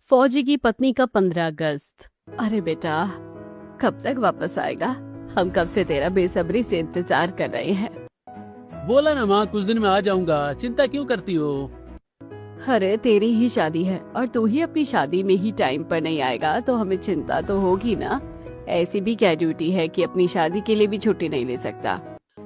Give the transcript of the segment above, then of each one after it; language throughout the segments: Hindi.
फौजी की पत्नी का 15 अगस्त। अरे बेटा, कब तक वापस आएगा? हम कब से तेरा बेसब्री से इंतजार कर रहे हैं। बोला ना माँ, कुछ दिन में आ जाऊंगा, चिंता क्यों करती हो? अरे तेरी ही शादी है और तू ही अपनी शादी में ही टाइम पर नहीं आएगा तो हमें चिंता तो होगी ना। ऐसी भी क्या ड्यूटी है कि अपनी शादी के लिए भी छुट्टी नहीं ले सकता?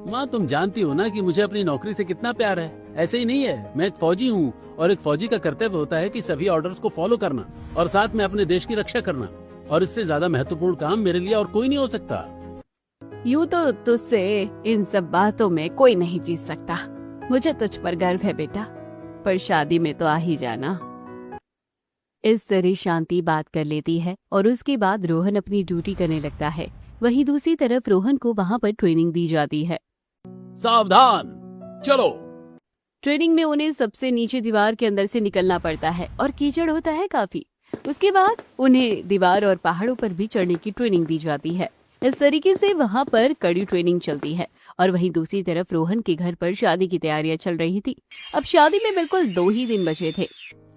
माँ, तुम जानती हो ना कि मुझे अपनी नौकरी से कितना प्यार है। ऐसे ही नहीं है, मैं एक फौजी हूँ और एक फौजी का कर्तव्य होता है कि सभी ऑर्डर्स को फॉलो करना और साथ में अपने देश की रक्षा करना। और इससे ज्यादा महत्वपूर्ण काम मेरे लिए और कोई नहीं हो सकता। यूँ तो तुझसे इन सब बातों में कोई नहीं जीत सकता। मुझे तुझ पर गर्व है बेटा, पर शादी में तो आ ही जाना। इस तरह शांति बात कर लेती है और उसके बाद रोहन अपनी ड्यूटी करने लगता है। वहीं दूसरी तरफ रोहन को वहाँ पर ट्रेनिंग दी जाती है। सावधान, चलो। ट्रेनिंग में उन्हें सबसे नीचे दीवार के अंदर से निकलना पड़ता है और कीचड़ होता है काफी। उसके बाद उन्हें दीवार और पहाड़ों पर भी चढ़ने की ट्रेनिंग दी जाती है। इस तरीके से वहाँ पर कड़ी ट्रेनिंग चलती है। और वहीं दूसरी तरफ रोहन के घर पर शादी की तैयारियां चल रही थी। अब शादी में बिल्कुल 2 ही दिन बचे थे।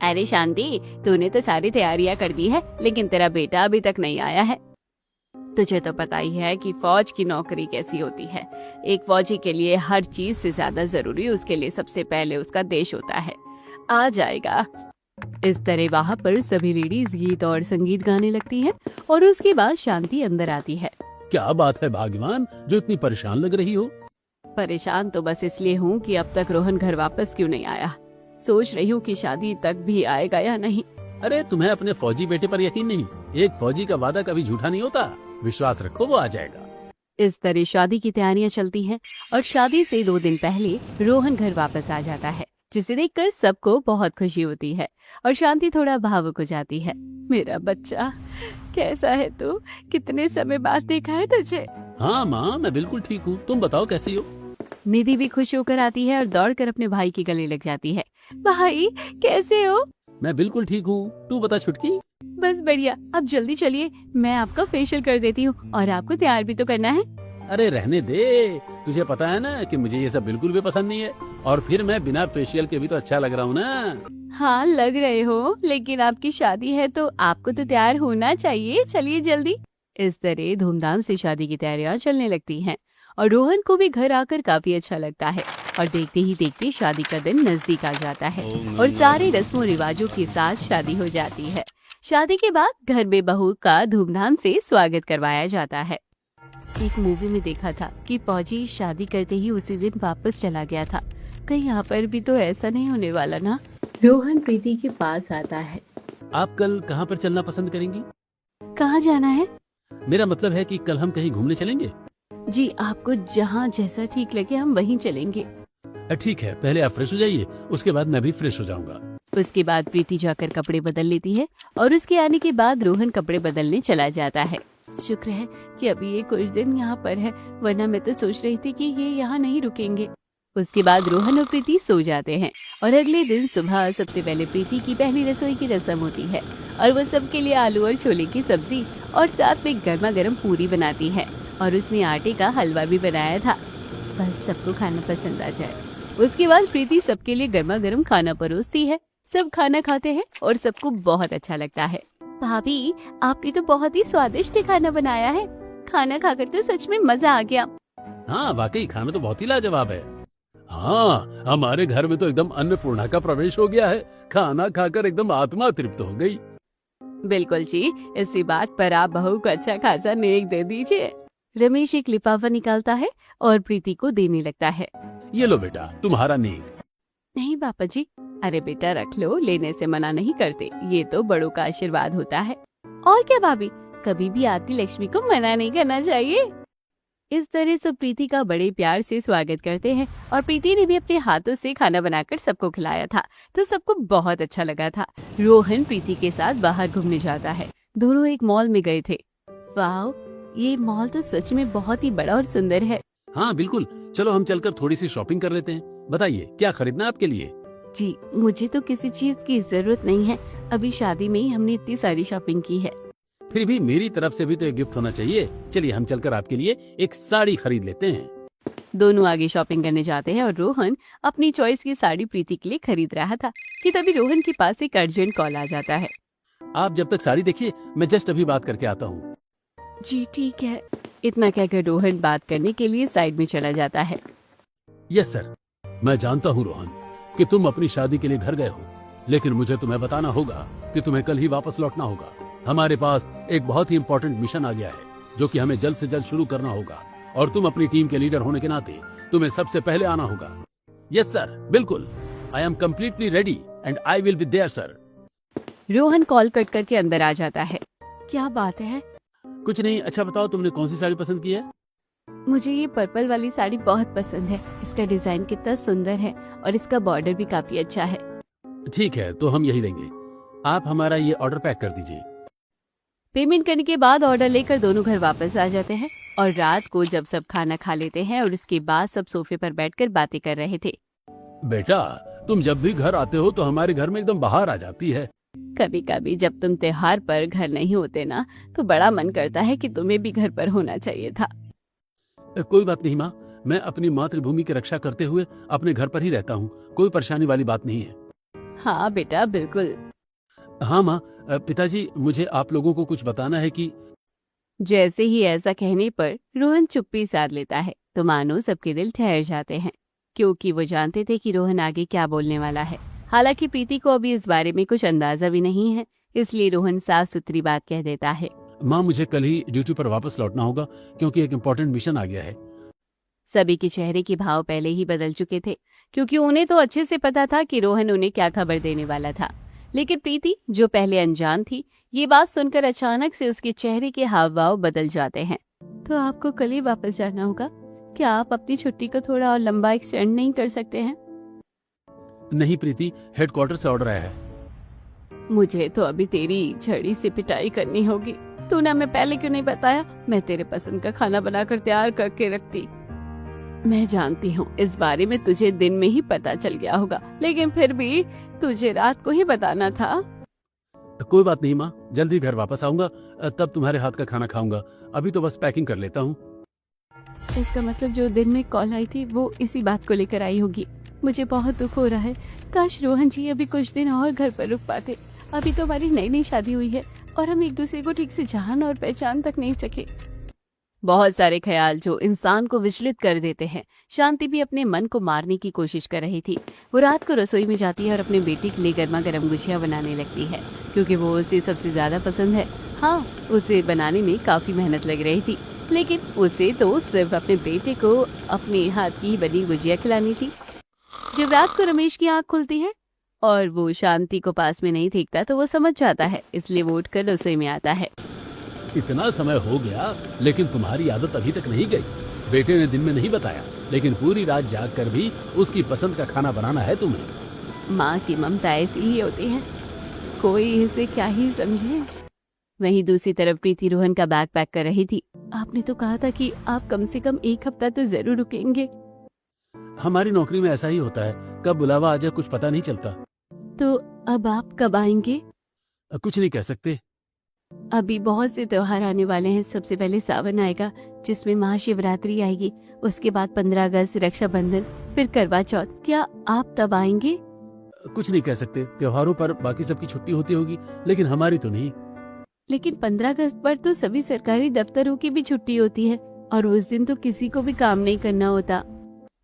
अरे शांति, तूने तो सारी तैयारियां कर दी है, लेकिन तेरा बेटा अभी तक नहीं आया है। तुझे तो पता ही है कि फौज की नौकरी कैसी होती है। एक फौजी के लिए हर चीज से ज्यादा जरूरी उसके लिए सबसे पहले उसका देश होता है। आ जाएगा। इस तरह वहाँ पर सभी लेडीज गीत और संगीत गाने लगती हैं और उसके बाद शांति अंदर आती है। क्या बात है भाग्यवान, जो इतनी परेशान लग रही हो? परेशान तो बस इसलिए हूँ कि अब तक रोहन घर वापस क्यों नहीं आया। सोच रही हूँ कि शादी तक भी आएगा या नहीं। अरे तुम्हें अपने फौजी बेटे पर यकीन नहीं? एक फौजी का वादा कभी झूठा नहीं होता। विश्वास रखो, वो आ जाएगा। इस तरह शादी की तैयारियां चलती हैं और शादी से 2 दिन पहले रोहन घर वापस आ जाता है, जिसे देखकर सबको बहुत खुशी होती है और शांति थोड़ा भावुक हो जाती है। मेरा बच्चा, कैसा है तू? कितने समय बाद देखा है तुझे। हाँ माँ, मैं बिल्कुल ठीक हूँ। तुम बताओ कैसी हो? निधि भी खुश होकर आती है और दौड़कर अपने भाई के गले लग जाती है। भाई, कैसे हो? मैं बिल्कुल ठीक हूँ। तू बता छुटकी। बस बढ़िया। अब जल्दी चलिए, मैं आपका फेशियल कर देती हूँ और आपको तैयार भी तो करना है। अरे रहने दे, तुझे पता है ना कि मुझे ये सब बिल्कुल भी पसंद नहीं है। और फिर मैं बिना फेशियल के भी तो अच्छा लग रहा हूँ ना। हाँ लग रहे हो, लेकिन आपकी शादी है तो आपको तो तैयार होना चाहिए। चलिए जल्दी। इस तरह धूमधाम से शादी की तैयारियां चलने लगती हैं और रोहन को भी घर आकर काफी अच्छा लगता है। और देखते ही देखते शादी का दिन नजदीक आ जाता है और सारे रस्मों रिवाजों के साथ शादी हो जाती है। शादी के बाद घर में बहू का धूमधाम से स्वागत करवाया जाता है। एक मूवी में देखा था कि फौजी शादी करते ही उसी दिन वापस चला गया था। कहीं यहाँ पर भी तो ऐसा नहीं होने वाला ना। रोहन प्रीति के पास आता है। आप कल कहाँ पर चलना पसंद करेंगी? कहाँ जाना है? मेरा मतलब है कि कल हम कहीं घूमने चलेंगे। जी, आपको जहाँ जैसा ठीक लगे हम वहीं चलेंगे। ठीक है, पहले आप फ्रेश हो जाइए, उसके बाद मैं भी फ्रेश हो जाऊंगा। उसके बाद प्रीति जाकर कपड़े बदल लेती है और उसके आने के बाद रोहन कपड़े बदलने चला जाता है। शुक्र है कि अभी ये कुछ दिन यहाँ पर है, वरना मैं तो सोच रही थी कि ये यहाँ नहीं रुकेंगे। उसके बाद रोहन और प्रीति सो जाते हैं और अगले दिन सुबह सबसे पहले प्रीति की पहली रसोई की रस्म होती है और वो सबके लिए आलू और छोले की सब्जी और साथ में गर्मा गर्म पूरी बनाती है और उसने आटे का हलवा भी बनाया था। बस सबको खाना पसंद आ जाए। उसके बाद प्रीति सबके लिए गर्मा गर्म खाना परोसती है। सब खाना खाते हैं और सबको बहुत अच्छा लगता है। भाभी, आपने तो बहुत ही स्वादिष्ट खाना बनाया है। खाना खाकर तो सच में मजा आ गया। हाँ वाकई, खाना तो बहुत ही लाजवाब है। हाँ, हमारे घर में तो एकदम अन्नपूर्णा का प्रवेश हो गया है। खाना खाकर एकदम आत्मा तृप्त हो गई। बिल्कुल जी, इसी बात पर आप बहू को अच्छा खासा नेक दे दीजिए। रमेश एक लिफाफा निकालता है और प्रीति को देने लगता है। ये लो बेटा, तुम्हारा नेक। नहीं पापा जी। अरे बेटा रख लो, लेने से मना नहीं करते, ये तो बड़ों का आशीर्वाद होता है। और क्या भाभी, कभी भी आती लक्ष्मी को मना नहीं करना चाहिए। इस तरह सब प्रीति का बड़े प्यार से स्वागत करते हैं और प्रीति ने भी अपने हाथों से खाना बनाकर सबको खिलाया था, तो सबको बहुत अच्छा लगा था। रोहन प्रीति के साथ बाहर घूमने जाता है। दोनों एक मॉल में गए थे। वाह, ये मॉल तो सच में बहुत ही बड़ा और सुंदर है। हाँ बिल्कुल, चलो हम चलकर थोड़ी सी शॉपिंग कर लेते हैं। बताइए क्या खरीदना है आपके लिए? जी, मुझे तो किसी चीज की जरूरत नहीं है। अभी शादी में ही हमने इतनी सारी शॉपिंग की है। फिर भी मेरी तरफ से भी तो एक गिफ्ट होना चाहिए। चलिए हम चलकर आपके लिए एक साड़ी खरीद लेते हैं। दोनों आगे शॉपिंग करने जाते हैं और रोहन अपनी चॉइस की साड़ी प्रीति के लिए खरीद रहा था कि तभी रोहन के पास एक अर्जेंट कॉल आ जाता है। आप जब तक साड़ी देखिए, मैं जस्ट अभी बात करके आता हूँ। जी ठीक है। इतना कहकर रोहन बात करने के लिए साइड में चला जाता है। Yes sir. मैं जानता हूँ रोहन कि तुम अपनी शादी के लिए घर गए हो, लेकिन मुझे तुम्हें बताना होगा कि तुम्हें कल ही वापस लौटना होगा। हमारे पास एक बहुत ही इंपॉर्टेंट मिशन आ गया है जो कि हमें जल्द से जल्द शुरू करना होगा, और तुम अपनी टीम के लीडर होने के नाते तुम्हें सबसे पहले आना होगा। यस सर, बिल्कुल। I am completely ready and I will be there sir. Rohan call cut करके अंदर आ जाता है। क्या बात है? कुछ नहीं। अच्छा बताओ, तुमने कौन सी साड़ी पसंद की है? मुझे ये पर्पल वाली साड़ी बहुत पसंद है। इसका डिजाइन कितना सुंदर है और इसका बॉर्डर भी काफी अच्छा है। ठीक है, तो हम यही देंगे। आप हमारा ये ऑर्डर पैक कर दीजिए। पेमेंट करने के बाद ऑर्डर लेकर दोनों घर वापस आ जाते हैं और रात को जब सब खाना खा लेते हैं और उसके बाद सब सोफे पर बैठकर बातें कर रहे थे। बेटा, तुम जब भी घर आते हो तो हमारे घर में एकदम बाहर आ जाती है। कभी कभी जब तुम त्योहार पर घर नहीं होते ना, तो बड़ा मन करता है कि तुम्हें भी घर पर होना चाहिए था। कोई बात नहीं माँ, मैं अपनी मातृभूमि की रक्षा करते हुए अपने घर पर ही रहता हूँ। कोई परेशानी वाली बात नहीं है। हाँ बेटा, बिल्कुल। हाँ माँ, पिताजी, मुझे आप लोगों को कुछ बताना है कि जैसे ही ऐसा कहने पर रोहन चुप्पी साध लेता है तो मानो सबके दिल ठहर जाते हैं, क्योंकि वो जानते थे कि रोहन आगे क्या बोलने वाला है। हालांकि प्रीति को अभी इस बारे में कुछ अंदाजा भी नहीं है, इसलिए रोहन साफ सुथरी बात कह देता है। माँ, मुझे कल ही ड्यूटी पर वापस लौटना होगा क्योंकि एक इम्पोर्टेंट मिशन आ गया है। सभी के चेहरे के भाव पहले ही बदल चुके थे, क्योंकि उन्हें तो अच्छे से पता था कि रोहन उन्हें क्या खबर देने वाला था। लेकिन प्रीति, जो पहले अनजान थी, ये बात सुनकर अचानक से उसके चेहरे के हाव भाव बदल जाते हैं। तो आपको कल ही वापस जाना होगा? क्या आप अपनी छुट्टी को थोड़ा और लंबा एक्सटेंड नहीं कर सकते हैं? नहीं प्रीति, हेडक्वार्टर से ऑर्डर आया है। मुझे तो अभी तेरी छड़ी से पिटाई करनी होगी। तूने हमें पहले क्यों नहीं बताया? मैं तेरे पसंद का खाना बनाकर तैयार करके रखती। मैं जानती हूँ इस बारे में तुझे दिन में ही पता चल गया होगा, लेकिन फिर भी तुझे रात को ही बताना था। कोई बात नहीं माँ, जल्दी घर वापस आऊंगा, तब तुम्हारे हाथ का खाना खाऊंगा। अभी तो बस पैकिंग कर लेता हूँ। इसका मतलब जो दिन में कॉल आई थी वो इसी बात को लेकर आई होगी। मुझे बहुत दुख हो रहा है। काश रोहन जी अभी कुछ दिन और घर पर रुक पाते। अभी तो हमारी नई नई शादी हुई है और हम एक दूसरे को ठीक से जान और पहचान तक नहीं सके। बहुत सारे ख्याल जो इंसान को विचलित कर देते हैं। शांति भी अपने मन को मारने की कोशिश कर रही थी। वो रात को रसोई में जाती है और अपने बेटे के लिए गर्मा गर्म गुजिया बनाने लगती है, क्योंकि वो उसे सबसे ज्यादा पसंद है। हाँ, उसे बनाने में काफी मेहनत लग रही थी, लेकिन उसे तो सिर्फ अपने बेटे को अपने हाथ की बनी गुजिया खिलानी थी। जब रात को रमेश की आंख खुलती है और वो शांति को पास में नहीं देखता तो वो समझ जाता है, इसलिए वो उठकर रसोई में आता है। इतना समय हो गया लेकिन तुम्हारी आदत अभी तक नहीं गई। बेटे ने दिन में नहीं बताया, लेकिन पूरी रात जाग कर भी उसकी पसंद का खाना बनाना है तुम्हें। माँ की ममता ऐसी ही होती है, कोई इसे क्या ही समझे। वहीं दूसरी तरफ प्रीति रोहन का बैग पैक कर रही थी। आपने तो कहा था कि आप कम से कम एक हफ्ता तो जरूर रुकेंगे। हमारी नौकरी में ऐसा ही होता है, कब बुलावा आ जाए कुछ पता नहीं चलता। तो अब आप कब आएंगे? कुछ नहीं कह सकते। अभी बहुत से त्योहार आने वाले हैं। सबसे पहले सावन आएगा, जिसमें महाशिवरात्रि आएगी। उसके बाद 15 अगस्त, रक्षाबंधन, फिर करवा चौथ। क्या आप तब आएंगे? कुछ नहीं कह सकते। त्योहारों पर बाकी सबकी छुट्टी होती होगी, लेकिन हमारी तो नहीं। लेकिन 15 अगस्त पर तो सभी सरकारी दफ्तरों की भी छुट्टी होती है और उस दिन तो किसी को भी काम नहीं करना होता।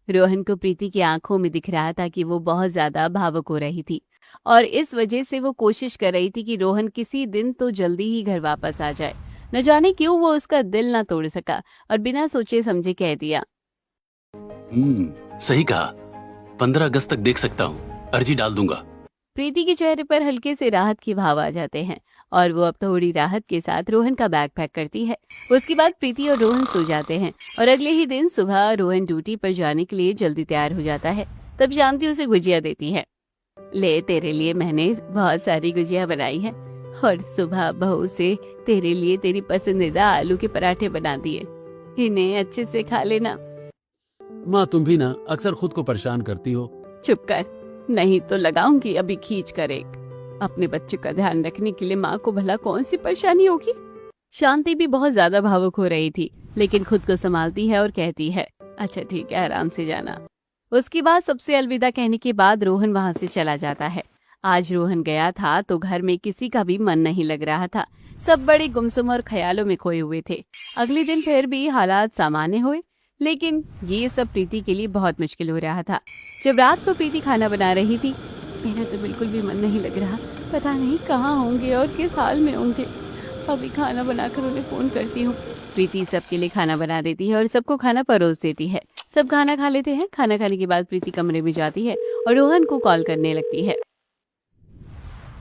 रोहन को प्रीति की आंखों में दिख रहा था कि वो बहुत ज्यादा भावुक हो रही थी और इस वजह से वो कोशिश कर रही थी कि रोहन किसी दिन तो जल्दी ही घर वापस आ जाए। न जाने क्यों वो उसका दिल ना तोड़ सका और बिना सोचे समझे कह दिया। सही कहा, 15 अगस्त तक देख सकता हूँ, अर्जी डाल दूंगा। प्रीति के चेहरे पर हल्के से राहत के भाव आ जाते हैं और वो अब थोड़ी राहत के साथ रोहन का बैग पैक करती है। उसके बाद प्रीति और रोहन सो जाते हैं और अगले ही दिन सुबह रोहन ड्यूटी पर जाने के लिए जल्दी तैयार हो जाता है। तब शांति उसे गुजिया देती है। ले, तेरे लिए मैंने बहुत सारी गुजिया बनाई है और सुबह बहू से तेरे लिए तेरी पसंदीदा आलू के पराठे बना दिए। इन्हें अच्छे से खा लेना। माँ, तुम भी ना अक्सर खुद को परेशान करती हो। चुप कर, नहीं तो लगाऊंगी अभी खींच कर एक। अपने बच्चे का ध्यान रखने के लिए माँ को भला कौन सी परेशानी होगी। शांति भी बहुत ज्यादा भावुक हो रही थी, लेकिन खुद को संभालती है और कहती है, अच्छा ठीक है, आराम से जाना। उसके बाद सबसे अलविदा कहने के बाद रोहन वहां से चला जाता है। आज रोहन गया था तो घर में किसी का भी मन नहीं लग रहा था। सब बड़े गुमसुम और ख्यालों में खोए हुए थे। अगले दिन फिर भी हालात सामान्य हुए, लेकिन ये सब प्रीति के लिए बहुत मुश्किल हो रहा था। जब रात को प्रीति खाना बना रही थी, मेरा तो बिल्कुल भी मन नहीं लग रहा, पता नहीं कहाँ होंगे और किस हाल में होंगे। अभी खाना बनाकर उन्हें फोन करती हूँ। प्रीति सबके लिए खाना बना देती है और सबको खाना परोस देती है। सब खाना खा लेते हैं। खाना खाने के बाद प्रीति कमरे में जाती है और रोहन को कॉल करने लगती है।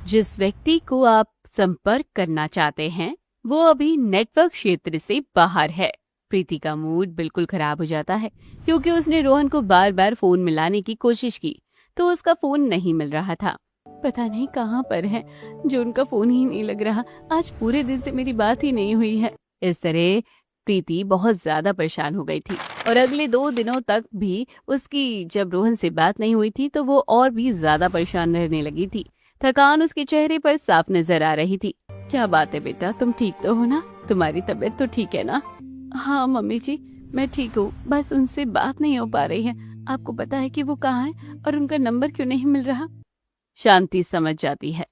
जिस व्यक्ति को आप संपर्क करना चाहते हैं वो अभी नेटवर्क क्षेत्र से बाहर है। प्रीति का मूड बिल्कुल खराब हो जाता है क्योंकि उसने रोहन को बार बार फोन मिलाने की कोशिश की तो उसका फोन नहीं मिल रहा था। पता नहीं कहाँ पर है जो उनका फोन ही नहीं लग रहा। आज पूरे दिन से मेरी बात ही नहीं हुई है। इस तरह प्रीति बहुत ज्यादा परेशान हो गई थी और अगले 2 दिनों तक भी उसकी जब रोहन से बात नहीं हुई थी तो वो और भी ज्यादा परेशान रहने लगी थी। थकान उसके चेहरे पर साफ नजर आ रही थी। क्या बात है बेटा, तुम ठीक तो हो ना? तुम्हारी तबीयत तो ठीक है ना? हाँ मम्मी जी, मैं ठीक हूँ, बस उनसे बात नहीं हो पा रही है। आपको पता है कि वो कहाँ है और उनका नंबर क्यों नहीं मिल रहा? शांति समझ जाती है।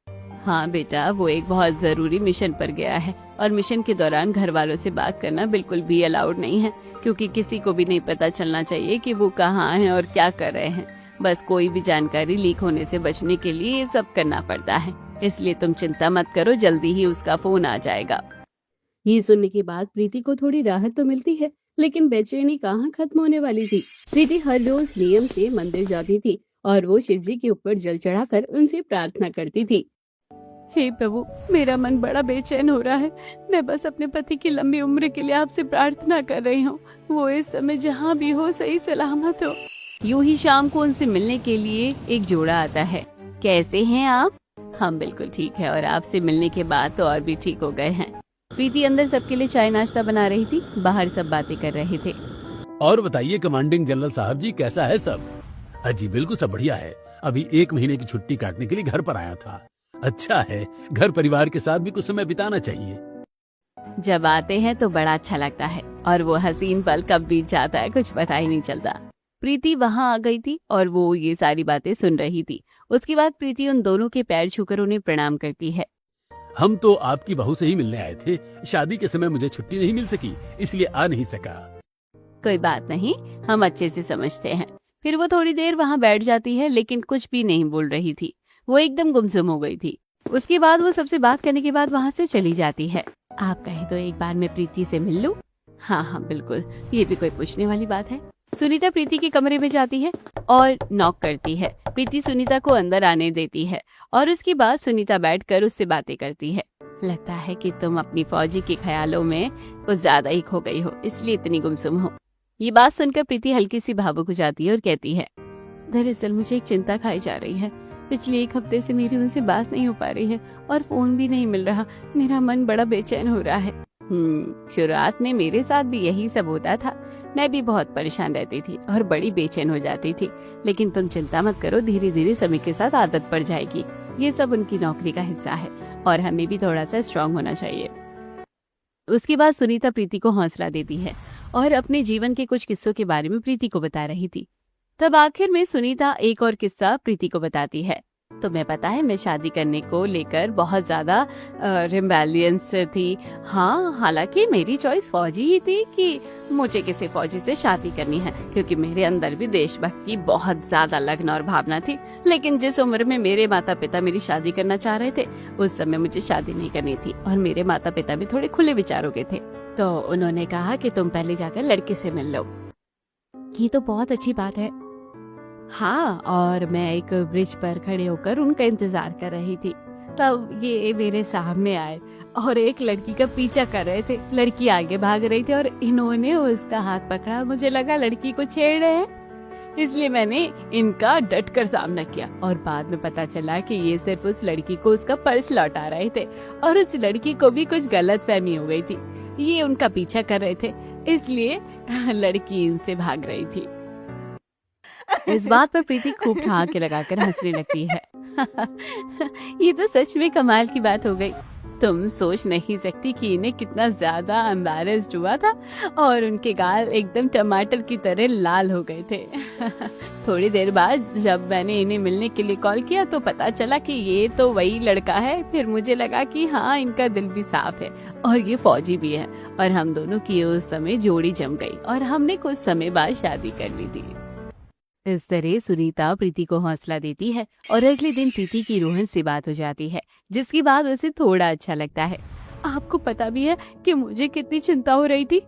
हाँ बेटा, वो एक बहुत जरूरी मिशन पर गया है और मिशन के दौरान घर वालों से बात करना बिल्कुल भी अलाउड नहीं है, क्योंकि किसी को भी नहीं पता चलना चाहिए कि वो कहाँ है और क्या कर रहे हैं। बस कोई भी जानकारी लीक होने से बचने के लिए ये सब करना पड़ता है। इसलिए तुम चिंता मत करो, जल्दी ही उसका फोन आ जाएगा। ये सुनने के बाद प्रीति को थोड़ी राहत तो मिलती है, लेकिन बेचैनी कहाँ खत्म होने वाली थी। प्रीति हर रोज नियम से मंदिर जाती थी और वो शिव जी के ऊपर जल चढ़ाकर उनसे प्रार्थना करती थी। हे प्रभु, मेरा मन बड़ा बेचैन हो रहा है। मैं बस अपने पति की लंबी उम्र के लिए आपसे प्रार्थना कर रही हूँ। वो इस समय जहाँ भी हो सही सलामत हो। यूं ही शाम को उनसे मिलने के लिए एक जोड़ा आता है। कैसे हैं आप? हम बिल्कुल ठीक है और आपसे मिलने के बाद तो और भी ठीक हो गए हैं। प्रीति अंदर सबके लिए चाय नाश्ता बना रही थी, बाहर सब बातें कर रहे थे। और बताइए कमांडिंग जनरल साहब जी, कैसा है सब? जी बिल्कुल सब बढ़िया है। अभी 1 महीने की छुट्टी काटने के लिए घर पर आया था। अच्छा है, घर परिवार के साथ भी कुछ समय बिताना चाहिए। जब आते हैं तो बड़ा अच्छा लगता है और वो हसीन पल कब बीत जाता है कुछ पता ही नहीं चलता। प्रीति वहाँ आ गई थी और वो ये सारी बातें सुन रही थी। उसके बाद प्रीति उन दोनों के पैर छूकर उन्हें प्रणाम करती है। हम तो आपकी बहू से ही मिलने आए थे। शादी के समय मुझे छुट्टी नहीं मिल सकी, इसलिए आ नहीं सका। कोई बात नहीं, हम अच्छे से समझते हैं। फिर वो थोड़ी देर वहाँ बैठ जाती है, लेकिन कुछ भी नहीं बोल रही थी। वो एकदम गुमसुम हो गई थी। उसके बाद वो सबसे बात करने के बाद वहाँ से चली जाती है। आप कहे तो एक बार मैं प्रीति से मिल लूं? हाँ हाँ बिल्कुल, ये भी कोई पूछने वाली बात है। सुनीता प्रीति के कमरे में जाती है और नॉक करती है। प्रीति सुनीता को अंदर आने देती है और उसके बाद सुनीता बैठकर उससे बातें करती है। लगता है कि तुम अपनी फौजी के ख्यालों में कुछ ज्यादा ही खो गई हो, इसलिए इतनी गुमसुम हो। ये बात सुनकर प्रीति हल्की सी भावुक हो जाती है और कहती है, दरअसल मुझे एक चिंता खाई जा रही है। पिछले 1 हफ्ते से मेरी उनसे बात नहीं हो पा रही है और फोन भी नहीं मिल रहा। मेरा मन बड़ा बेचैन हो रहा है। शुरुआत में मेरे साथ भी यही सब होता था। मैं भी बहुत परेशान रहती थी और बड़ी बेचैन हो जाती थी, लेकिन तुम चिंता मत करो, धीरे धीरे समय के साथ आदत पड़ जाएगी। ये सब उनकी नौकरी का हिस्सा है और हमें भी थोड़ा सा स्ट्रांग होना चाहिए। उसके बाद सुनीता प्रीति को हौसला देती है और अपने जीवन के कुछ किस्सों के बारे में प्रीति को बता रही थी। तब आखिर में सुनीता एक और किस्सा प्रीति को बताती है। तुम्हें पता है, मैं शादी करने को लेकर बहुत ज्यादा रिबेलियंस थी। हाँ, हालांकि मेरी चॉइस फौजी ही थी कि मुझे किसी फौजी से शादी करनी है, क्योंकि मेरे अंदर भी देशभक्ति की बहुत ज्यादा लगन और भावना थी। लेकिन जिस उम्र में मेरे माता पिता मेरी शादी करना चाह रहे थे, उस समय मुझे शादी नहीं करनी थी और मेरे माता पिता भी थोड़े खुले विचारों के थे। तो उन्होंने कहा कि तुम पहले जाकर लड़के से मिल लो। ये तो बहुत अच्छी बात है। हाँ, और मैं एक ब्रिज पर खड़े होकर उनका इंतजार कर रही थी। तब ये मेरे सामने आए और एक लड़की का पीछा कर रहे थे। लड़की आगे भाग रही थी और इन्होंने उसका हाथ पकड़ा। मुझे लगा लड़की को छेड़ रहे हैं, इसलिए मैंने इनका डटकर सामना किया और बाद में पता चला कि ये सिर्फ उस लड़की को उसका पर्स लौटा रहे थे और उस लड़की को भी कुछ गलतफहमी हो गई थी। ये उनका पीछा कर रहे थे, इसलिए लड़की इनसे भाग रही थी। इस बात पर प्रीति खूब ठहाके लगाकर हंसने लगती है। ये तो सच में कमाल की बात हो गई। तुम सोच नहीं सकती कि इन्हें कितना ज्यादा एम्बैरेस्ड हुआ था और उनके गाल एकदम टमाटर की तरह लाल हो गए थे। थोड़ी देर बाद जब मैंने इन्हें मिलने के लिए कॉल किया तो पता चला कि ये तो वही लड़का है। फिर मुझे लगा कि हाँ, इनका दिल भी साफ है और ये फौजी भी है और हम दोनों की उस समय जोड़ी जम गई और हमने कुछ समय बाद शादी कर ली थी। इस तरह सुनीता प्रीति को हौसला देती है और अगले दिन प्रीति की रोहन से बात हो जाती है, जिसकी बात उसे थोड़ा अच्छा लगता है। आपको पता भी है कि मुझे कितनी चिंता हो रही थी?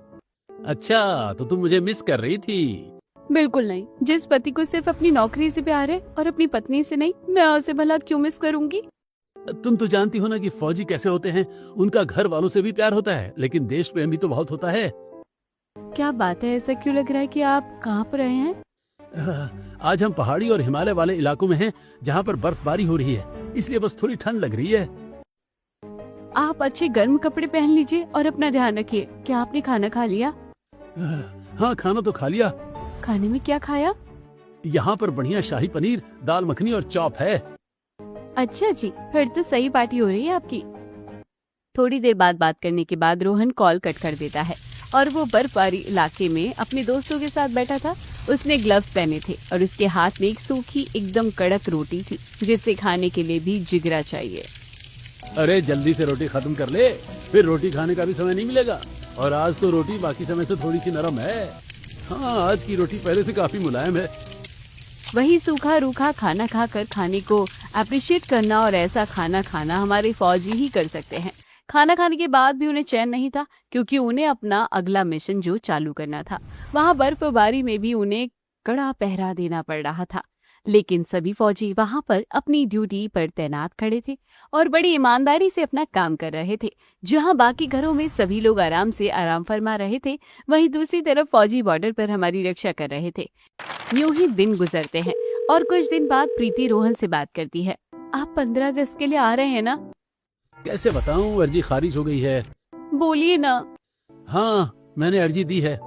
अच्छा, तो तुम मुझे मिस कर रही थी? बिल्कुल नहीं। जिस पति को सिर्फ अपनी नौकरी से प्यार है और अपनी पत्नी से नहीं, मैं उसे भला क्यों मिस करूंगी? तुम तो जानती हो ना कि फौजी कैसे होते हैं। उनका घर वालों से भी प्यार होता है, लेकिन देश प्रेम भी तो बहुत होता है। क्या बात है, ऐसा क्यों लग रहा है कि आप कहाँ पर रहे हैं? आज हम पहाड़ी और हिमालय वाले इलाकों में हैं, जहाँ पर बर्फबारी हो रही है, इसलिए बस थोड़ी ठंड लग रही है। आप अच्छे गर्म कपड़े पहन लीजिए और अपना ध्यान रखिए। क्या आपने खाना खा लिया? हाँ, खाना तो खा लिया। खाने में क्या खाया? यहाँ पर बढ़िया शाही पनीर, दाल मखनी और चॉप है। अच्छा जी, फिर तो सही पार्टी हो रही है आपकी। थोड़ी देर बाद बात करने के बाद रोहन कॉल कट कर देता है और वो बर्फबारी इलाके में अपने दोस्तों के साथ बैठा था। उसने ग्लव्स पहने थे और उसके हाथ में एक सूखी एकदम कड़क रोटी थी, जिसे खाने के लिए भी जिगरा चाहिए। अरे जल्दी से रोटी खत्म कर ले, फिर रोटी खाने का भी समय नहीं मिलेगा। और आज तो रोटी बाकी समय से थोड़ी सी नरम है। हाँ, आज की रोटी पहले से काफी मुलायम है। वही सूखा रूखा खाना खाकर खाने को अप्रिशिएट करना और ऐसा खाना खाना हमारे फौजी ही कर सकते हैं। खाना खाने के बाद भी उन्हें चैन नहीं था, क्योंकि उन्हें अपना अगला मिशन जो चालू करना था, वहाँ बर्फबारी में भी उन्हें कड़ा पहरा देना पड़ रहा था। लेकिन सभी फौजी वहाँ पर अपनी ड्यूटी पर तैनात खड़े थे और बड़ी ईमानदारी से अपना काम कर रहे थे। जहाँ बाकी घरों में सभी लोग आराम से आराम फरमा रहे थे, वहीं दूसरी तरफ फौजी बॉर्डर पर हमारी रक्षा कर रहे थे। यूं ही दिन गुजरते हैं और कुछ दिन बाद प्रीति रोहन से बात करती है। आप 15 अगस्त के लिए आ रहे हैं ना? कैसे बताऊं, अर्जी खारिज हो गई है। बोलिए ना। हाँ, मैंने अर्जी दी है।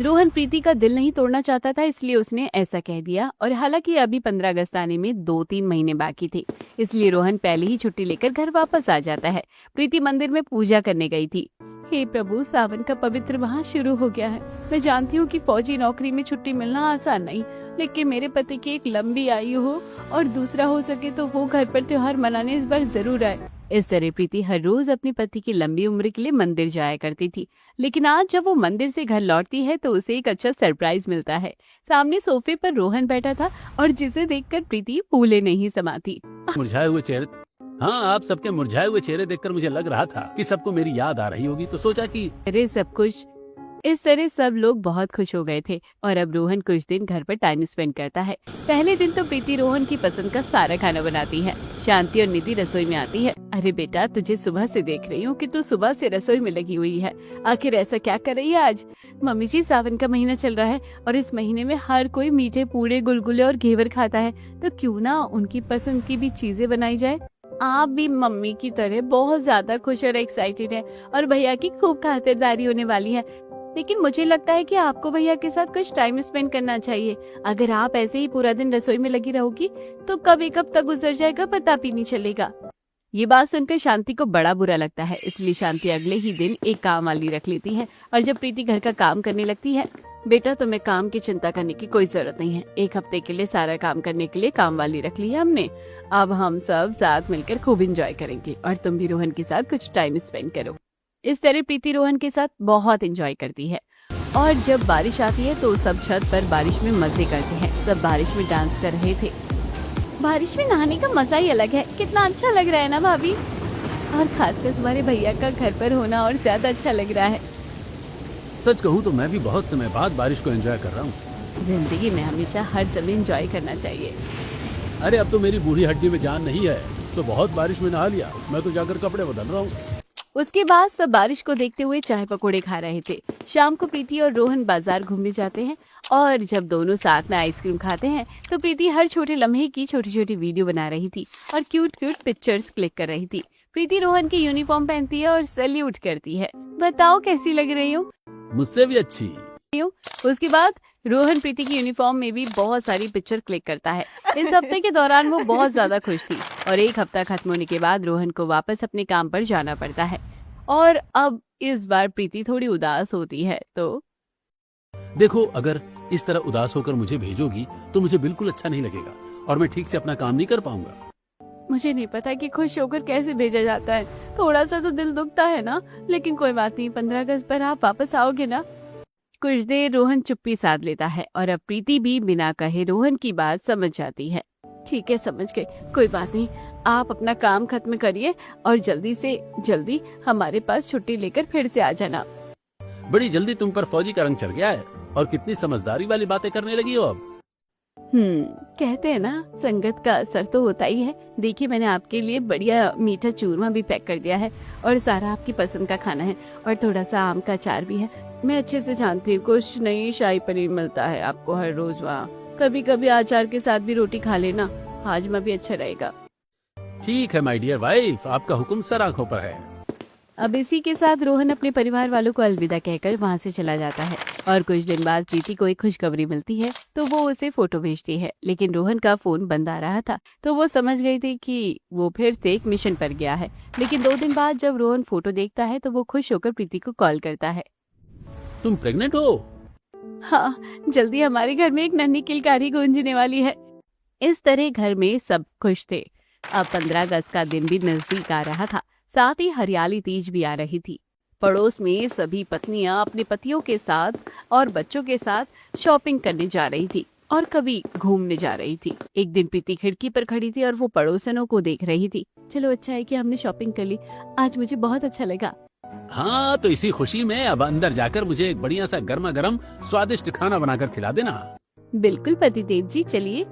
रोहन प्रीति का दिल नहीं तोड़ना चाहता था, इसलिए उसने ऐसा कह दिया। और हालांकि अभी 15 अगस्त आने में 2-3 महीने बाकी थे, इसलिए रोहन पहले ही छुट्टी लेकर घर वापस आ जाता है। प्रीति मंदिर में पूजा करने गई थी। हे प्रभु, सावन का पवित्र माह शुरू हो गया है। मैं जानती हूँ कि फौजी नौकरी में छुट्टी मिलना आसान नहीं, लेकिन मेरे पति की एक लंबी आयु हो और दूसरा हो सके तो वो घर पर त्योहार मनाने इस बार जरूर आए। इस तरह प्रीति हर रोज अपने पति की लंबी उम्र के लिए मंदिर जाया करती थी। लेकिन आज जब वो मंदिर से घर लौटती है तो उसे एक अच्छा सरप्राइज मिलता है। सामने सोफे पर रोहन बैठा था और जिसे देखकर प्रीति फूले नहीं समाती। मुरझाए हुए चेहरे, हाँ, आप सबके मुरझाए हुए चेहरे देखकर मुझे लग रहा था कि सबको मेरी याद आ रही होगी, तो सोचा कि अरे सब कुछ। इस तरह सब लोग बहुत खुश हो गए थे और अब रोहन कुछ दिन घर पर टाइम स्पेंड करता है। पहले दिन तो प्रीति रोहन की पसंद का सारा खाना बनाती है। शांति और निधि रसोई में आती है। अरे बेटा, तुझे सुबह से देख रही हूँ कि तू सुबह से रसोई में लगी हुई है। आखिर ऐसा क्या कर रही है आज? मम्मी जी, सावन का महीना चल रहा है और इस महीने में हर कोई मीठे पूड़े, गुलगुले और घेवर खाता है, तो क्यों ना उनकी पसंद की भी चीजें बनाई जाए। आप भी मम्मी की तरह बहुत ज्यादा खुश और एक्साइटेड है और भैया की खूब खातिरदारी होने वाली है। लेकिन मुझे लगता है कि आपको भैया के साथ कुछ टाइम स्पेंड करना चाहिए। अगर आप ऐसे ही पूरा दिन रसोई में लगी रहोगी तो कब तक गुजर जाएगा पता भी नहीं चलेगा। ये बात सुनकर शांति को बड़ा बुरा लगता है, इसलिए शांति अगले ही दिन एक काम वाली रख लेती है। और जब प्रीति घर का काम करने लगती है, बेटा तुम्हें काम की चिंता करने की कोई जरूरत नहीं है। 1 हफ्ते के लिए सारा काम करने के लिए काम वाली रख ली है हमने। अब हम सब साथ मिलकर खूब एंजॉय करेंगे और तुम भी रोहन के साथ कुछ टाइम स्पेंड करो। इस तरह प्रीति रोहन के साथ बहुत एंजॉय करती है। और जब बारिश आती है तो सब छत पर बारिश में मजे करते हैं। सब बारिश में डांस कर रहे थे। बारिश में नहाने का मजा ही अलग है। कितना अच्छा लग रहा है ना भाभी? और खासकर तुम्हारे भैया का घर पर होना और ज्यादा अच्छा लग रहा है। सच कहूँ तो मैं भी बहुत समय बाद बारिश को एंजॉय कर रहा हूँ। जिंदगी में हमेशा हर समय एंजॉय करना चाहिए। अरे अब तो मेरी बूढ़ी हड्डी में जान नहीं है, तो बहुत बारिश में नहा लिया। मैं तो जाकर कपड़े बदल रहा हूँ। उसके बाद सब बारिश को देखते हुए चाय पकोड़े खा रहे थे। शाम को प्रीति और रोहन बाजार घूमने जाते हैं और जब दोनों साथ में आइसक्रीम खाते हैं तो प्रीति हर छोटे लम्हे की छोटी छोटी वीडियो बना रही थी और क्यूट पिक्चर्स क्लिक कर रही थी। प्रीति रोहन की यूनिफॉर्म पहनती है और सैल्यूट करती है। बताओ कैसी लग रही हूँ? मुझसे भी अच्छी। हूँ। उसके बाद रोहन प्रीति की यूनिफॉर्म में भी बहुत सारी पिक्चर क्लिक करता है। इस हफ्ते के दौरान वो बहुत ज्यादा खुश थी और एक हफ्ता खत्म होने के बाद रोहन को वापस अपने काम पर जाना पड़ता है और अब इस बार प्रीति थोड़ी उदास होती है। तो देखो, अगर इस तरह उदास होकर मुझे भेजोगी तो मुझे बिल्कुल अच्छा नहीं लगेगा और मैं ठीक से अपना काम नहीं कर पाऊंगा। मुझे नहीं पता कि खुश होकर कैसे भेजा जाता है, थोड़ा सा तो दिल दुखता है ना, लेकिन कोई बात नहीं, 15 अगस्त पर आप वापस आओगे ना। कुछ देर रोहन चुप्पी साध लेता है और अब प्रीति भी बिना कहे रोहन की बात समझ जाती है। ठीक है, समझ गई, कोई बात नहीं, आप अपना काम खत्म करिए और जल्दी से जल्दी हमारे पास छुट्टी लेकर फिर से आ जाना। बड़ी जल्दी तुम पर फौजी का रंग चढ़ गया है और कितनी समझदारी वाली बातें करने लगी हो अब। कहते हैं ना, संगत का असर तो होता ही है। देखिए, मैंने आपके लिए बढ़िया मीठा चूरमा भी पैक कर दिया है और सारा आपकी पसंद का खाना है और थोड़ा सा आम का अचार भी है। मैं अच्छे से जानती हूँ कुछ नहीं शाही पनीर मिलता है आपको हर रोज वहाँ। कभी कभी अचार के साथ भी रोटी खा लेना, हाजमा भी अच्छा रहेगा। ठीक है माय डियर वाइफ, आपका हुक्म सर आंखों पर है। अब इसी के साथ रोहन अपने परिवार वालों को अलविदा कहकर वहाँ से चला जाता है और कुछ दिन बाद प्रीति को एक खुशखबरी मिलती है तो वो उसे फोटो भेजती है, लेकिन रोहन का फोन बंद आ रहा था तो वो समझ गई थी कि वो फिर से एक मिशन पर गया है। लेकिन 2 दिन बाद जब रोहन फोटो देखता है तो वो खुश होकर प्रीति को कॉल करता है। तुम प्रेग्नेंट हो? हाँ, जल्दी हमारे घर में एक नन्ही किलकारी गूंजने वाली है। इस तरह घर में सब खुश थे। अब 15 अगस्त का दिन भी नजदीक आ रहा था, साथ ही हरियाली तीज भी आ रही थी। पड़ोस में सभी पत्नियां अपने पतियों के साथ और बच्चों के साथ शॉपिंग करने जा रही थी और कभी घूमने जा रही थी। एक दिन प्रीति खिड़की पर खड़ी थी और वो पड़ोसनों को देख रही थी। चलो, अच्छा है कि हमने शॉपिंग कर ली, आज मुझे बहुत अच्छा लगा। हाँ, तो इसी खुशी में अब अंदर जाकर मुझे एक बढ़िया सा गर्मा गर्म स्वादिष्ट खाना बनाकर खिला देना। बिल्कुल पतिदेव जी, चलिए।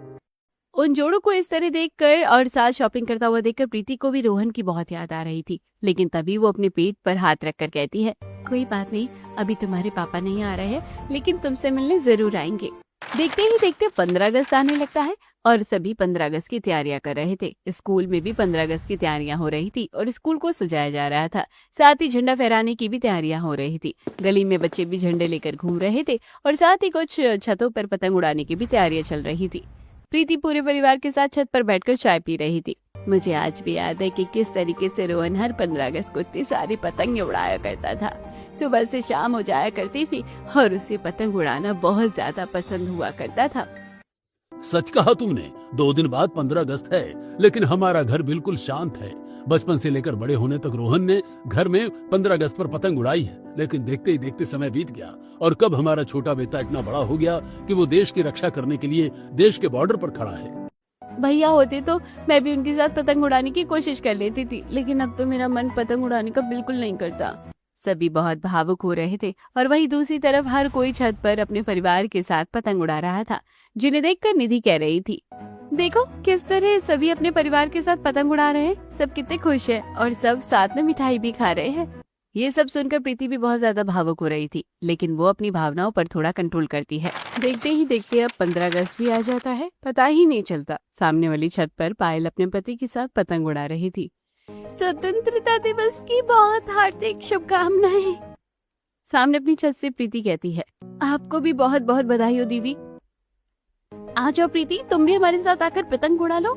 उन जोड़ों को इस तरह देखकर और साथ शॉपिंग करता हुआ देखकर प्रीति को भी रोहन की बहुत याद आ रही थी, लेकिन तभी वो अपने पेट पर हाथ रखकर कहती है, कोई बात नहीं, अभी तुम्हारे पापा नहीं आ रहे हैं, लेकिन तुमसे मिलने जरूर आएंगे। देखते ही देखते 15 अगस्त आने लगता है और सभी 15 अगस्त की तैयारियां कर रहे थे। स्कूल में भी 15 अगस्त की तैयारियां हो रही थी और स्कूल को सजाया जा रहा था। साथ ही झंडा फहराने की भी तैयारियां हो रही थी। गली में बच्चे भी झंडे लेकर घूम रहे थे और साथ ही कुछ छतों पर पतंग उड़ाने की भी तैयारियां चल रही थी। प्रीति पूरे परिवार के साथ छत पर बैठकर चाय पी रही थी। मुझे आज भी याद है कि किस तरीके से रोहन हर 15 अगस्त को इतनी सारी पतंग उड़ाया करता था। सुबह से शाम हो जाया करती थी और उसे पतंग उड़ाना बहुत ज्यादा पसंद हुआ करता था। सच कहा तुमने, 2 दिन बाद 15 अगस्त है, लेकिन हमारा घर बिल्कुल शांत है। बचपन से लेकर बड़े होने तक रोहन ने घर में 15 अगस्त पर पतंग उड़ाई है, लेकिन देखते ही देखते समय बीत गया और कब हमारा छोटा बेटा इतना बड़ा हो गया कि वो देश की रक्षा करने के लिए देश के बॉर्डर पर खड़ा है। भैया होते तो मैं भी उनके साथ पतंग उड़ाने की कोशिश कर लेती थी, लेकिन अब तो मेरा मन पतंग उड़ाने का बिल्कुल नहीं करता। सभी बहुत भावुक हो रहे थे और वहीं दूसरी तरफ हर कोई छत पर अपने परिवार के साथ पतंग उड़ा रहा था, जिन्हें देखकर निधि कह रही थी, देखो किस तरह सभी अपने परिवार के साथ पतंग उड़ा रहे हैं, सब कितने खुश हैं और सब साथ में मिठाई भी खा रहे हैं। ये सब सुनकर प्रीति भी बहुत ज्यादा भावुक हो रही थी, लेकिन वो अपनी भावनाओं पर थोड़ा कंट्रोल करती है। देखते ही देखते अब 15 अगस्त भी आ जाता है, पता ही नहीं चलता। सामने वाली छत पर पायल अपने पति के साथ पतंग उड़ा रही थी। स्वतंत्रता दिवस की बहुत हार्दिक शुभकामनाएं। सामने अपनी छत से प्रीति कहती है, आपको भी बहुत बहुत बधाई हो दीदी। आ जाओ प्रीति, तुम भी हमारे साथ आकर पतंग उड़ा लो।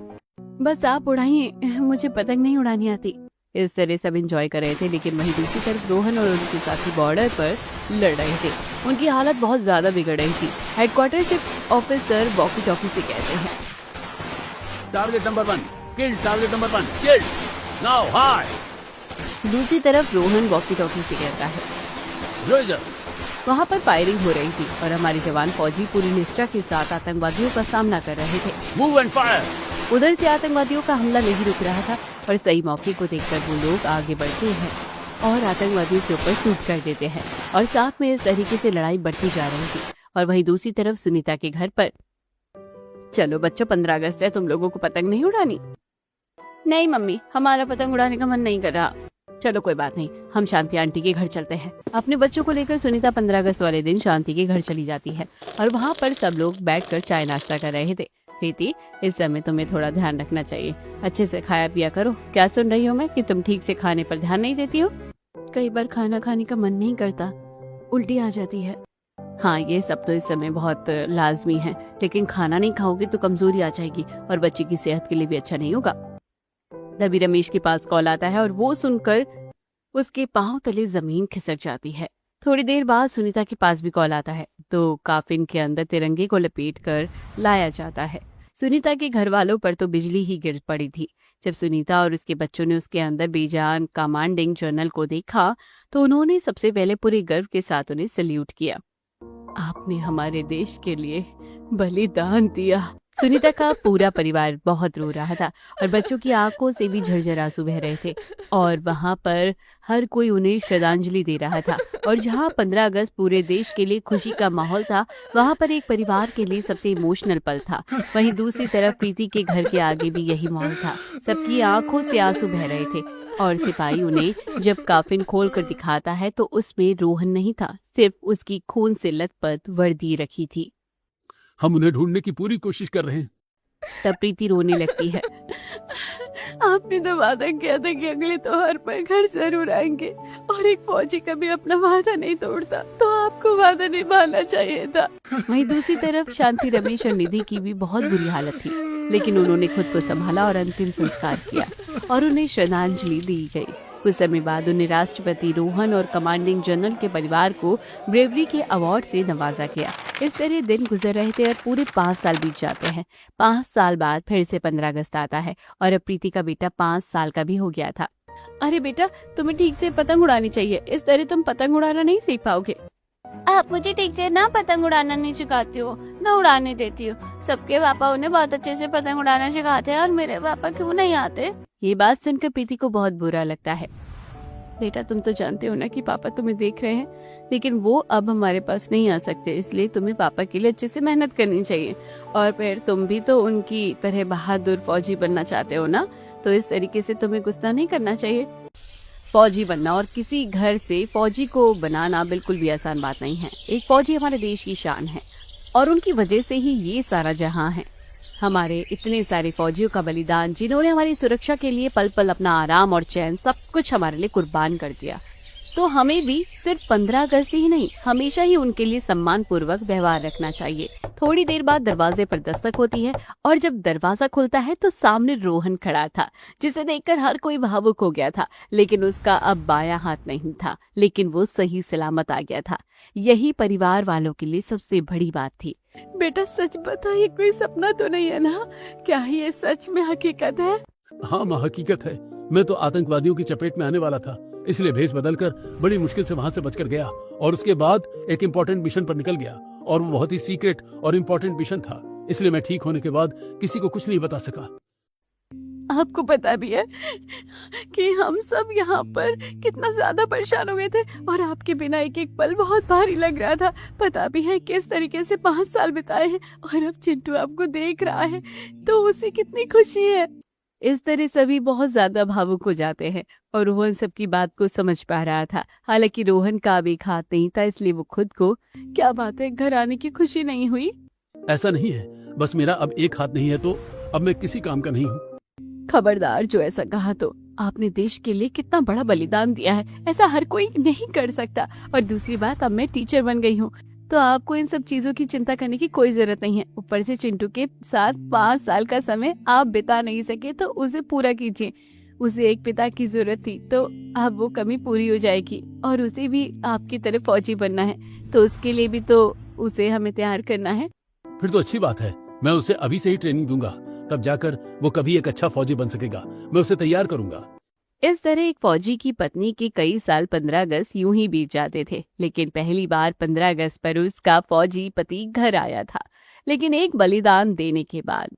बस आप उड़ाइए, मुझे पतंग नहीं उड़ानी आती। इस तरह सब एंजॉय कर रहे थे, लेकिन वहीं दूसरी तरफ रोहन और उनके साथी बॉर्डर पर लड़ रहे थे। उनकी हालत बहुत ज्यादा बिगड़ रही थी। Headquarter chief officer walkie talkie से कहते हैं, टारगेट नंबर 1 किल, टारगेट नंबर 1 किल, नाउ हाई। दूसरी तरफ रोहन वॉकी टॉकी से कहता है, रोजर। वहाँ पर फायरिंग हो रही थी और हमारे जवान फौजी पूरी निष्ठा के साथ आतंकवादियों का सामना कर रहे थे। Move and fire. उधर से आतंकवादियों का हमला नहीं रुक रहा था और सही मौके को देखकर वो लोग आगे बढ़ते हैं और आतंकवादियों के ऊपर शूट कर देते हैं और साथ में इस तरीके से लड़ाई बढ़ती जा रही थी। और वहीं दूसरी तरफ सुनीता के घर पर, चलो बच्चों 15 अगस्त है, तुम लोगों को पतंग नहीं उड़ानी? नहीं मम्मी, हमारा पतंग उड़ाने का मन नहीं कर रहा। चलो कोई बात नहीं, हम शांति आंटी के घर चलते हैं। अपने बच्चों को लेकर सुनीता 15 अगस्त वाले दिन शांति के घर चली जाती है और वहाँ पर सब लोग बैठकर चाय नाश्ता कर रहे थे। प्रीति, इस समय तुम्हें थोड़ा ध्यान रखना चाहिए, अच्छे से खाया पिया करो। क्या सुन रही हूँ मैं कि तुम ठीक से खाने पर ध्यान नहीं देती हो? कई बार खाना खाने का मन नहीं करता, उल्टी आ जाती है। हाँ, ये सब तो इस समय बहुत लाजमी है, लेकिन खाना नहीं खाओगे तो कमजोरी आ जाएगी और बच्चे की सेहत के लिए भी अच्छा नहीं होगा। तभी रमेश के पास कॉल आता है और वो सुनकर उसके पांव तले जमीन खिसक जाती है। थोड़ी देर बाद सुनीता के पास भी कॉल आता है तो काफिन के अंदर तिरंगे को लपेट कर लाया जाता है। सुनीता के घर वालों पर तो बिजली ही गिर पड़ी थी। जब सुनीता और उसके बच्चों ने उसके अंदर बेजान कमांडिंग जनरल को देखा तो उन्होंने सबसे पहले पूरे गर्व के साथ उन्हें सल्यूट किया। आपने हमारे देश के लिए बलिदान दिया। सुनीता का पूरा परिवार बहुत रो रहा था और बच्चों की आंखों से भी झरझर आंसू बह रहे थे और वहां पर हर कोई उन्हें श्रद्धांजलि दे रहा था। और जहां 15 अगस्त पूरे देश के लिए खुशी का माहौल था, वहां पर एक परिवार के लिए सबसे इमोशनल पल था। वहीं दूसरी तरफ प्रीति के घर के आगे भी यही माहौल था। सबकी आंखों से आंसू बह रहे थे और सिपाही उन्हें जब काफिन खोल कर दिखाता है तो उसमें रोहन नहीं था, सिर्फ उसकी खून से लथपथ वर्दी रखी थी। हम उन्हें ढूंढने की पूरी कोशिश कर रहे हैं। तब प्रीति रोने लगती है। आपने तो वादा किया था कि अगले त्योहार पर घर जरूर आएंगे और एक फौजी कभी अपना वादा नहीं तोड़ता, तो आपको वादा निभाना चाहिए था। वहीं दूसरी तरफ शांति, रमेश और निधि की भी बहुत बुरी हालत थी, लेकिन उन्होंने खुद को संभाला और अंतिम संस्कार किया और उन्हें श्रद्धांजलि दी गई। कुछ समय बाद उन्हें राष्ट्रपति रोहन और कमांडिंग जनरल के परिवार को ब्रेवरी के अवार्ड से नवाजा गया। इस तरह दिन गुजर रहे थे और पूरे 5 साल बीत जाते हैं। 5 साल बाद फिर से 15 अगस्त आता है और अब प्रीति का बेटा 5 साल का भी हो गया था। अरे बेटा, तुम्हें ठीक से पतंग उड़ानी चाहिए, इस तरह तुम पतंग उड़ाना नहीं सीख पाओगे। आप मुझे ठीक से ना पतंग उड़ाना नहीं सिखाती हो, ना उड़ाने देती हो। सबके पापा उन्हें बहुत अच्छे से पतंग उड़ाना सिखाते हैं और मेरे पापा क्यों नहीं आते। ये बात सुनकर प्रीति को बहुत बुरा लगता है। बेटा, तुम तो जानते हो ना कि पापा तुम्हें देख रहे हैं, लेकिन वो अब हमारे पास नहीं आ सकते, इसलिए तुम्हें पापा के लिए अच्छे से मेहनत करनी चाहिए। और फिर तुम भी तो उनकी तरह बहादुर फौजी बनना चाहते हो ना, तो इस तरीके से तुम्हें गुस्सा नहीं करना चाहिए। फौजी बनना और किसी घर से फौजी को बनाना बिल्कुल भी आसान बात नहीं है। एक फौजी हमारे देश की शान है और उनकी वजह से ही ये सारा जहां है। हमारे इतने सारे फौजियों का बलिदान, जिन्होंने हमारी सुरक्षा के लिए पल पल अपना आराम और चैन सब कुछ हमारे लिए कुर्बान कर दिया, तो हमें भी सिर्फ 15 अगस्त ही नहीं, हमेशा ही उनके लिए सम्मान पूर्वक व्यवहार रखना चाहिए। थोड़ी देर बाद दरवाजे पर दस्तक होती है और जब दरवाजा खुलता है तो सामने रोहन खड़ा था, जिसे देखकर हर कोई भावुक हो गया था। लेकिन उसका अब बायां हाथ नहीं था, लेकिन वो सही सलामत आ गया था। यही परिवार वालों के लिए सबसे बड़ी बात थी। बेटा, सच बता, ये कोई सपना तो नहीं है ना? क्या ये सच में हकीकत है? हाँ माँ, हकीकत है। मैं तो आतंकवादियों की चपेट में आने वाला था, इसलिए भेष बदलकर बड़ी मुश्किल से वहाँ से बचकर गया और उसके बाद एक इम्पोर्टेंट मिशन पर निकल गया और वो बहुत ही सीक्रेट और इम्पोर्टेंट मिशन था, इसलिए मैं ठीक होने के बाद किसी को कुछ नहीं बता सका। आपको पता भी है कि हम सब यहाँ पर कितना ज्यादा परेशान हो गए थे और आपके बिना एक एक पल बहुत भारी लग रहा था। पता भी है किस तरीके से 5 साल बिताए हैं और अब चिंटू आपको देख रहा है तो उसे कितनी खुशी है। इस तरह सभी बहुत ज्यादा भावुक हो जाते हैं और रोहन सबकी बात को समझ पा रहा था। हालांकि रोहन का अब एक हाथ नहीं था, इसलिए वो खुद को, क्या बात है, घर आने की खुशी नहीं हुई? ऐसा नहीं है, बस मेरा अब एक हाथ नहीं है तो अब मैं किसी काम का नहीं हूँ। खबरदार, जो ऐसा कहा तो आपने देश के लिए कितना बड़ा बलिदान दिया है, ऐसा हर कोई नहीं कर सकता। और दूसरी बात, अब मैं टीचर बन गई हूँ तो आपको इन सब चीजों की चिंता करने की कोई जरूरत नहीं है। ऊपर से चिंटू के साथ 5 साल का समय आप बिता नहीं सके तो उसे पूरा कीजिए। उसे एक पिता की जरूरत थी तो अब वो कमी पूरी हो जाएगी और उसे भी आपकी तरह फौजी बनना है, तो उसके लिए भी तो उसे हमें तैयार करना है। फिर तो अच्छी बात है, मैं उसे अभी से ही ट्रेनिंग दूंगा, तब जाकर वो कभी एक अच्छा फौजी बन सकेगा। मैं उसे तैयार करूंगा। इस तरह एक फौजी की पत्नी के कई साल 15 अगस्त यूं ही बीत जाते थे, लेकिन पहली बार 15 अगस्त पर उसका फौजी पति घर आया था। लेकिन एक बलिदान देने के बाद